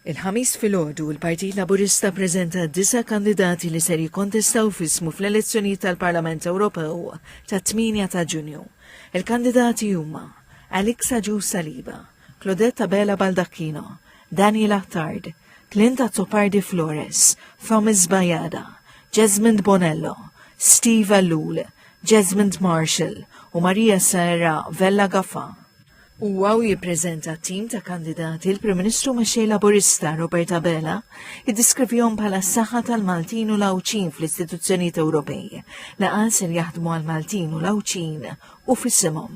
Il-ħamis filgħodu il-Partit Laburista ppreżenta 9 kandidati li ser jikkontestaw f'ismu fl-elezzjonijiet tal-Parlament Ewropew ta' 8 ta' Ġunju. Il-kandidati huma Alex Agius Saliba, Claudette Bella Baldacchino, Daniel Attard, Clint Azzopardi Flores, Thomas Bajada, Jesmond Bonello, Steve Allul, Jesmond Marshall u Maria Serra Vella Gaffa. Huwa jippreżenta tim ta' kandidati il-Prim Ministru mexxej Laburista Roberta Bella jiddiskrivihom bħala s-saħħa tal-Maltin u l-Awċin fl-istituzzjonijiet Ewropej li qal se jaħdmu għall-Maltin u l-Awċin u fissimhom.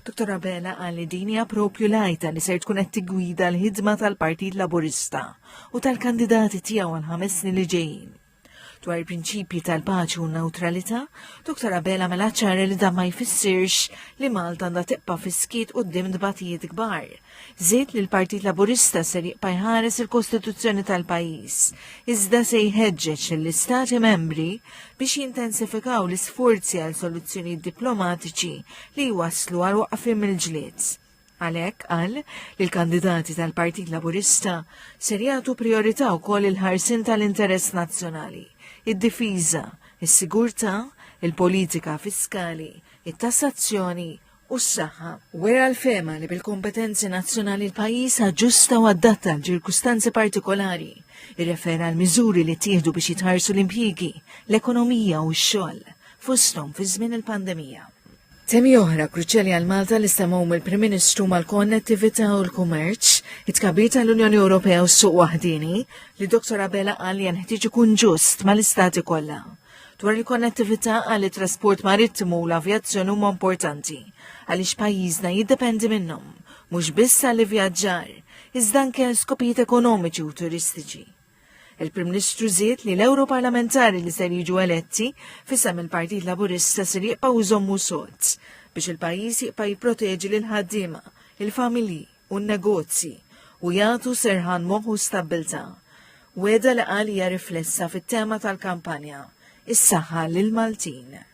Dr. Bella qal li din hija proprju l-għajta li ser tkun qed tigwida l-ħidma tal-Partit Laburista u tal-kandidati tiegħu għal 5 snin li ġejjin. Dwar il-prinċipji tal-paċi u n-neutralità, Dr. Bella mela ċara li dan ma jfissirx li Malta għandha tibqa' fiskiet quddiem dbatijiet kbar. Żied li l-Partit Laburista ser jibqa' jħares il-Kostituzzjoni tal-pajjiż, iżda se jħeġġeġ lill-Istati membri biex jintensifikaw l-isforzi għal soluzzjonijiet diplomatiċi li jwasslu għal waqfiem mill-ġlied. Għalhekk qal li l-kandidati tal-Partit Laburista ser jagħtu priorità wkoll il-ħarsien tal-interess nazzjonali, id-difiża, is-sigurtà, il-politika fiskali, it-tassazzjoni u s-saħħa. Wera l-fema li bil-kompetenzi nazzjonali l-pajjiż aġġusta u adatta l-ċirkustanzi partikolari, irrefera għal miżuri li tieħdu biex jitħarsu l-impjiegi, l-ekonomija u x-xogħol fosthom fi żmien il-pandemija. Temi oħra kruċjali għal Malta li stemhom il-Prim Ministru mal-konnettività u l-kummerċ, it-tkabbir tal-Unjoni Ewropea u s-suq waħdini li Dr. Bella qal li jeħtieġ ikun ġust mal-istati kollha. Dwar il-konnettività għal it-trasport marittimu u l-avjazzjoni huma importanti għaliex pajjiżna jiddependi minnhom, mhux biss għal vjaġġar, iżda anke skopijiet ekonomiċi u turistiċi. Il-Prim Ministru żied li l-Ewroparlamentari li ser jiġu eletti f'isem il-Partit Laburista ser jibqgħu jżommu sod biex il-pajjiż jibqa' jipproteġi lil ħaddiema, il-familji u n-negozji u jagħtu serħan moħħ u stabbiltà. Weda li qal hija riflessa fit-tema tal-kampanja is-saħħa lil Maltin.